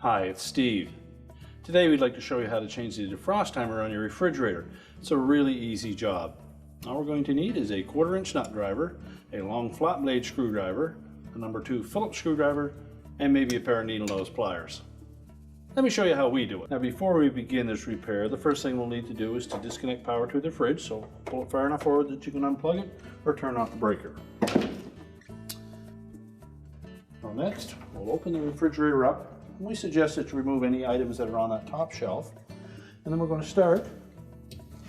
Hi, it's Steve. Today we'd like to show you how to change the defrost timer on your refrigerator. It's a really easy job. All we're going to need is a 1/4" nut driver, a long flat blade screwdriver, a number 2 Phillips screwdriver, and maybe a pair of needle nose pliers. Let me show you how we do it. Now before we begin this repair, the first thing we'll need to do is to disconnect power to the fridge, so pull it far enough forward that you can unplug it or turn off the breaker. Now next, we'll open the refrigerator up. We suggest that you remove any items that are on that top shelf. And then we're going to start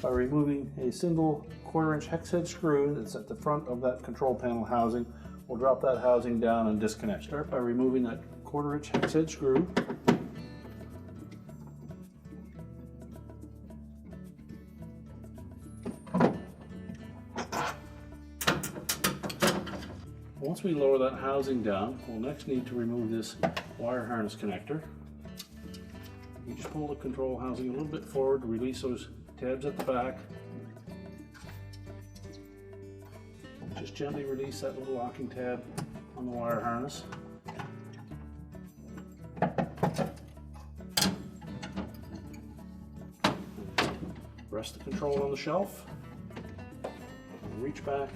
by removing a single 1/4" hex head screw that's at the front of that control panel housing. We'll drop that housing down and disconnect. Start by removing that 1/4" hex head screw. Once we lower that housing down, we'll next need to remove this wire harness connector. You just pull the control housing a little bit forward to release those tabs at the back. Just gently release that little locking tab on the wire harness. Rest the control on the shelf. And reach back.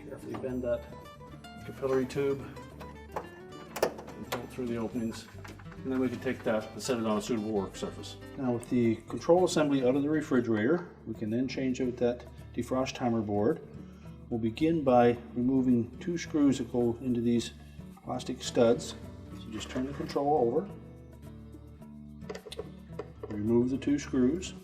Carefully bend that capillary tube and pull it through the openings, and then we can take that and set it on a suitable work surface. Now with the control assembly out of the refrigerator, we can then change out that defrost timer board. We'll begin by removing 2 screws that go into these plastic studs. So just turn the control over, remove the 2 screws.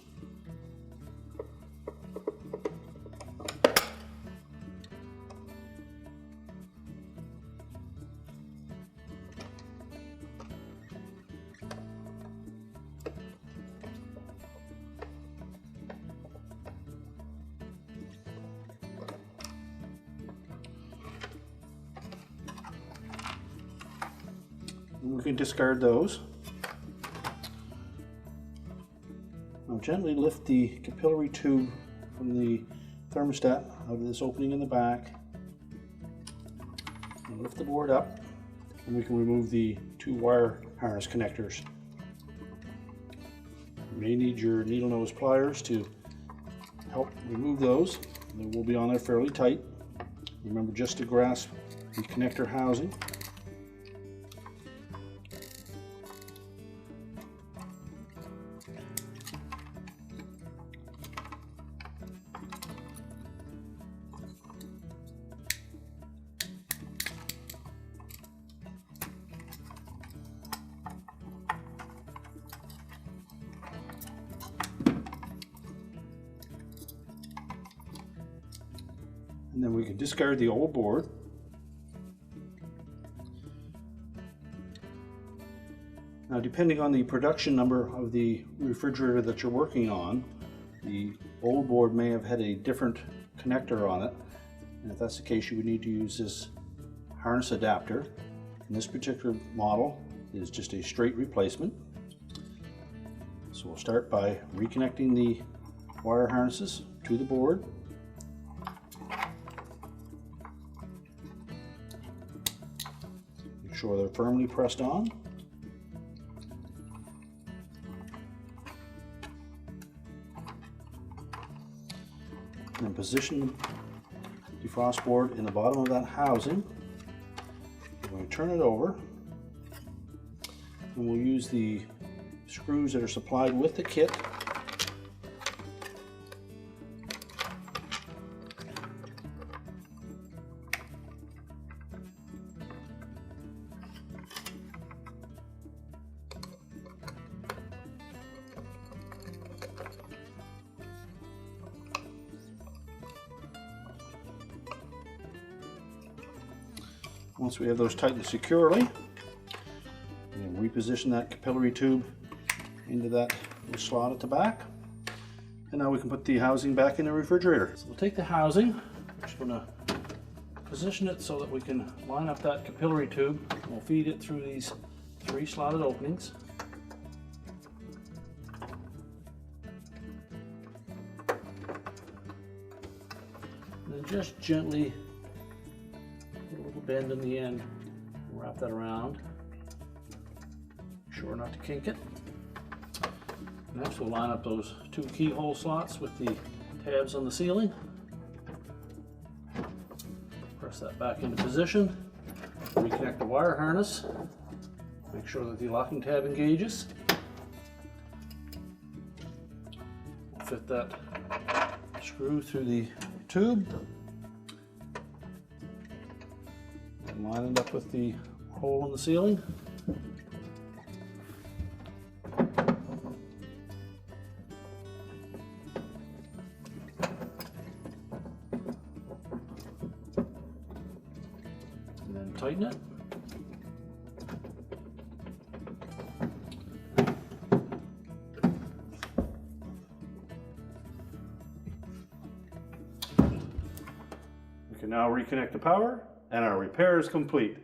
We can discard those. Now gently lift the capillary tube from the thermostat out of this opening in the back. And lift the board up, and we can remove the 2 wire harness connectors. You may need your needle nose pliers to help remove those. They will be on there fairly tight. Remember just to grasp the connector housing. And then we can discard the old board. Now depending on the production number of the refrigerator that you're working on, the old board may have had a different connector on it. And if that's the case, you would need to use this harness adapter. And this particular model is just a straight replacement. So we'll start by reconnecting the wire harnesses to the board. Make sure they're firmly pressed on. And then position the defrost board in the bottom of that housing. We're going to turn it over, and we'll use the screws that are supplied with the kit. Once we have those tightened securely, we'll reposition that capillary tube into that little slot at the back. And now we can put the housing back in the refrigerator. So we'll take the housing, we're just going to position it so that we can line up that capillary tube. We'll feed it through these 3 slotted openings. And then just gently put a little bend in the end, wrap that around. sure not to kink it. Next, we'll line up those 2 keyhole slots with the tabs on the ceiling. Press that back into position. Reconnect the wire harness. Make sure that the locking tab engages. Fit that screw through the tube and line it up with the hole in the ceiling. And then tighten it. We can now reconnect the power, and our repair is complete.